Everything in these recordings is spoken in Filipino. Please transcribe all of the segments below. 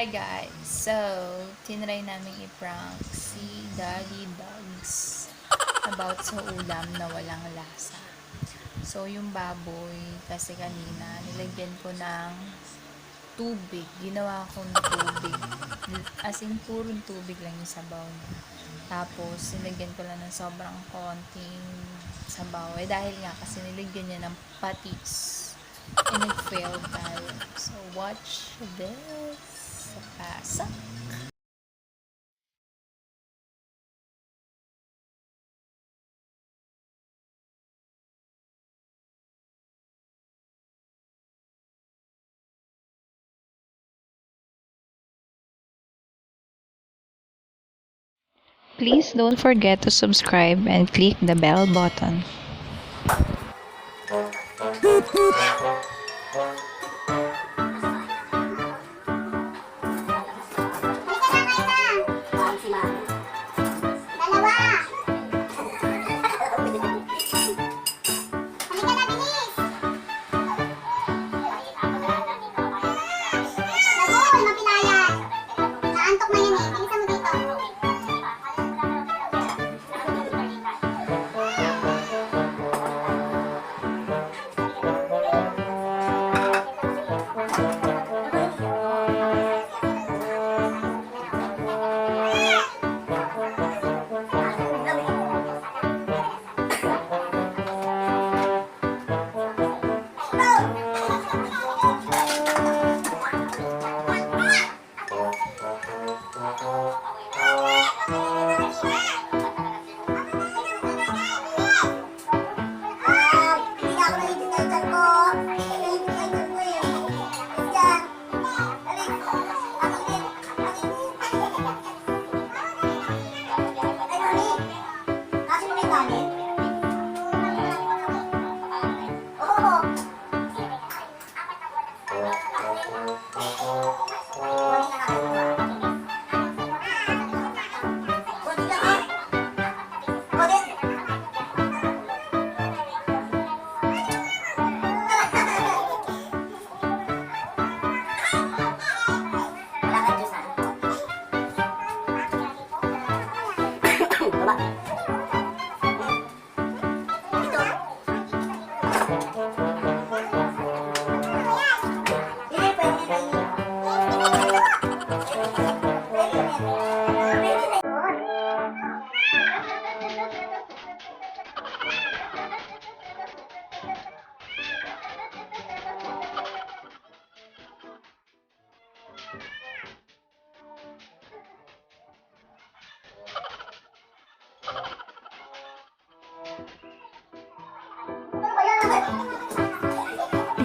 Hi guys! So, tinry namin i-prank si Daddy Bugs about sa ulam na walang lasa. So, yung baboy, kasi kanina, nilagyan ko ng tubig. Ginawa ko ng tubig. As in, purong tubig lang yung sabaw niya. Tapos, nilagyan ko lang ng sobrang konting sabaw. Dahil nga, kasi nilagyan niya ng patis. And it failed tayo. So, watch this. Sa Please don't forget to subscribe and click the bell button.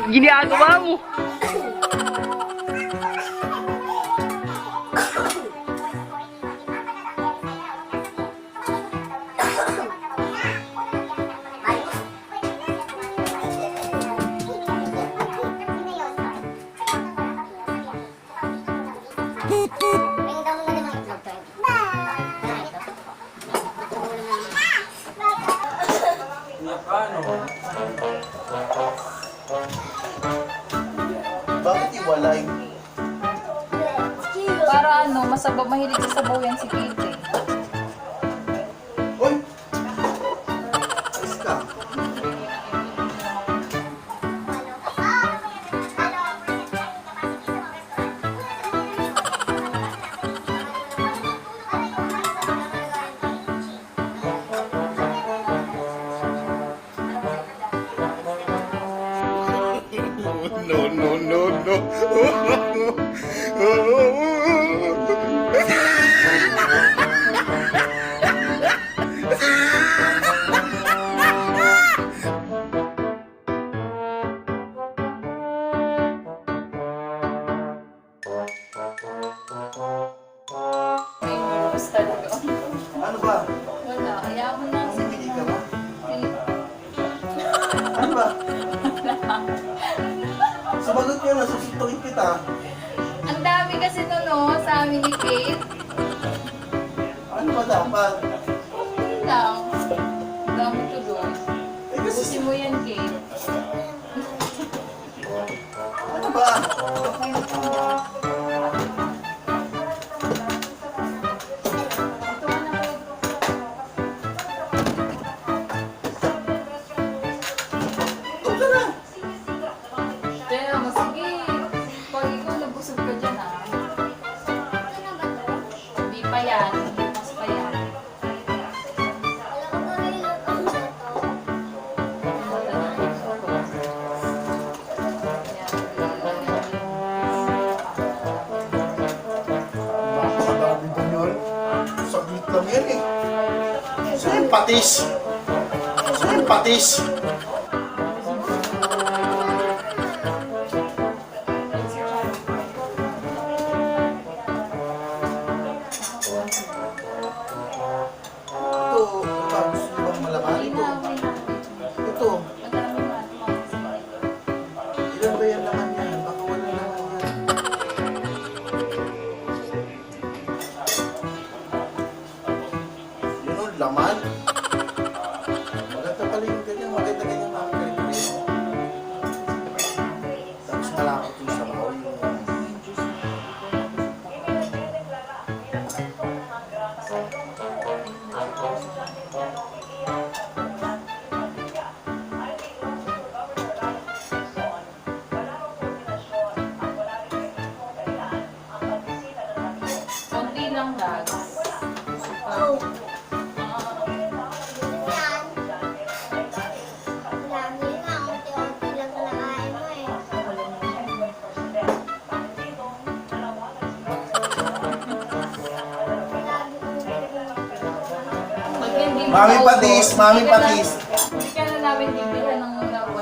Ginagawa mo. Bakit iwalay? Para masabaw, mahilig sa sabaw yan si Kate eh. Uy! Alis ka. No, no, no, no. May moves talaga. Ano ba? Wala, ayaw mo na sa Hindi ka ba? Eh, Ano ba? Sumagot ka na, susuntukin kita. ang dami kasi sa amin ni Kate. Ano ba dapat? Yun lang. Ang dami tuloy. Eh kasi, Busin mo yan, Kate. ano ba? Okay na po. yung patis? Saan yung patis? Ito, ito, gusto nyo bang malaman? Ito, ilan ba yan naman yan? Baka wala naman yan. Yun o, laman. Maganda pala yung ganyan. Maganda ganyan mga kare-kare. Tapos malakot yung sabaw. Konti lang, Dags. Oh. Yan. Lagi nga, unti-unti lang kinakain mo eh. Lagi Pag hindi mo Mami maubos, patis, mami hindi ka na- patis. Hindi ka na namin bibigyan ng $1.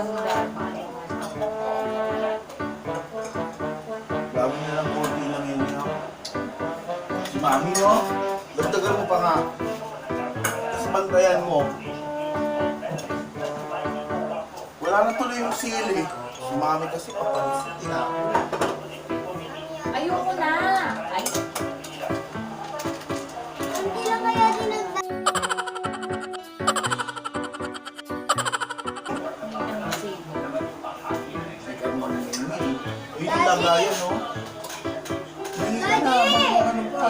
Gawin na lang konti lang yun. Si mami mo, dagdagan mo pa nga. Tapos bantayan mo. Wala na tuloy yung sili. Si mami kasi papalis. Tinapon. Ayoko na! Ay, Hindi lang kaya dinagdag. hindi ka na save. Teka mo na yun. Yun yung lagayan, no? Yun ka na, ano pa.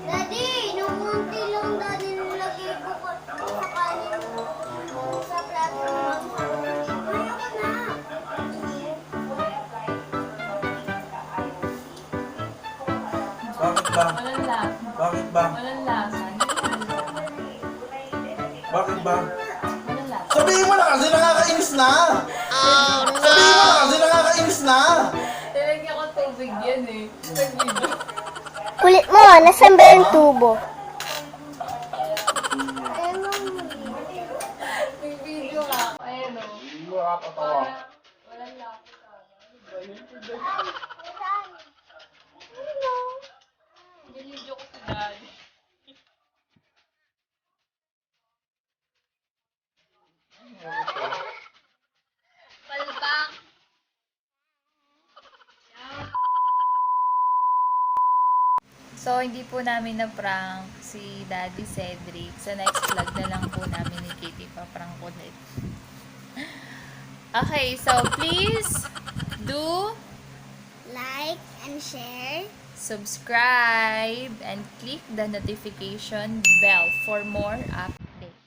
Daddy, nung unti lang daddy nung lagay ko sa kanin mo sa plato ng mama. Ayoko na. Bakit ba? Walang lasa. Bakit ba? Walang lasa. Bakit ba? Walang lasa. Sabihin mo na kasi nakakainis na! Sabihin mo na kasi nakakainis na! Nilagyan ko tubig yan eh. Nag-video. Kulit mo, nasan ba yung tubo? Nag-video ka. Ayan o. Hindi mo nakakatawa. Walang lasa. Nilidyo ko si Daddy. Palpak! So, hindi po namin na-prank si Daddy Cedric. Sa next vlog na lang po namin ni Kitty pa-prank ulit. Okay, so please do Like and share. subscribe and click the notification bell for more updates.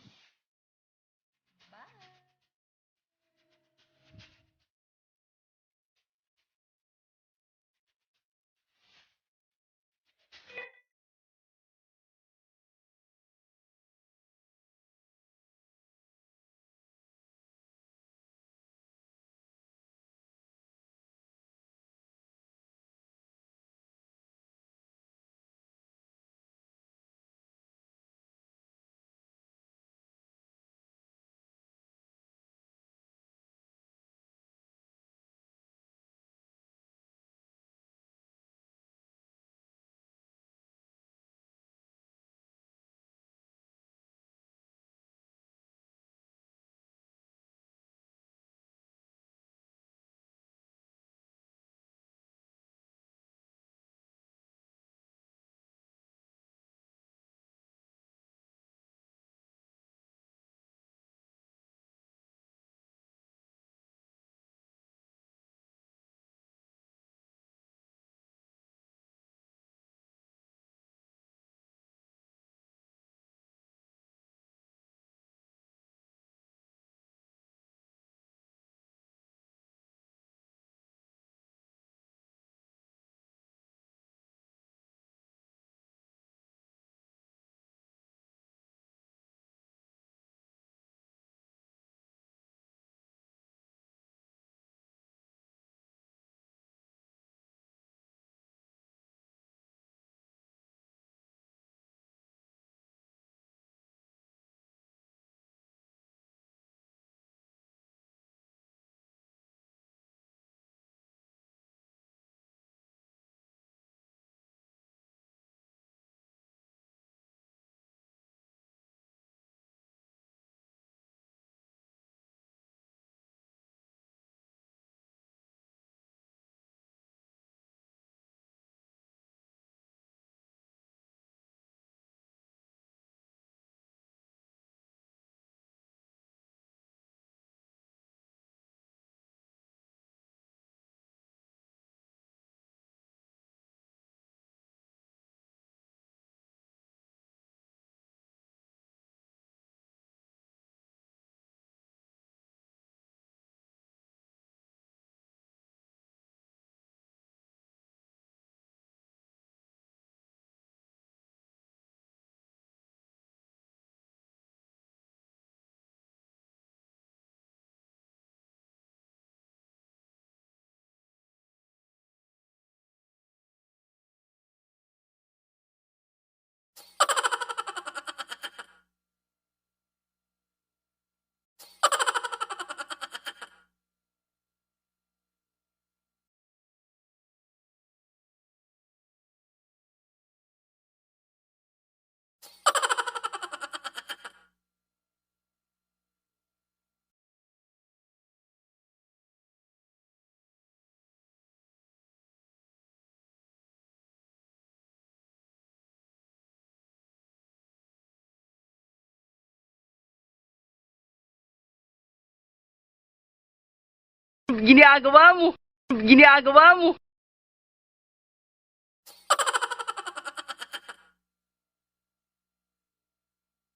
ginagawa mo? Ginagawa mo?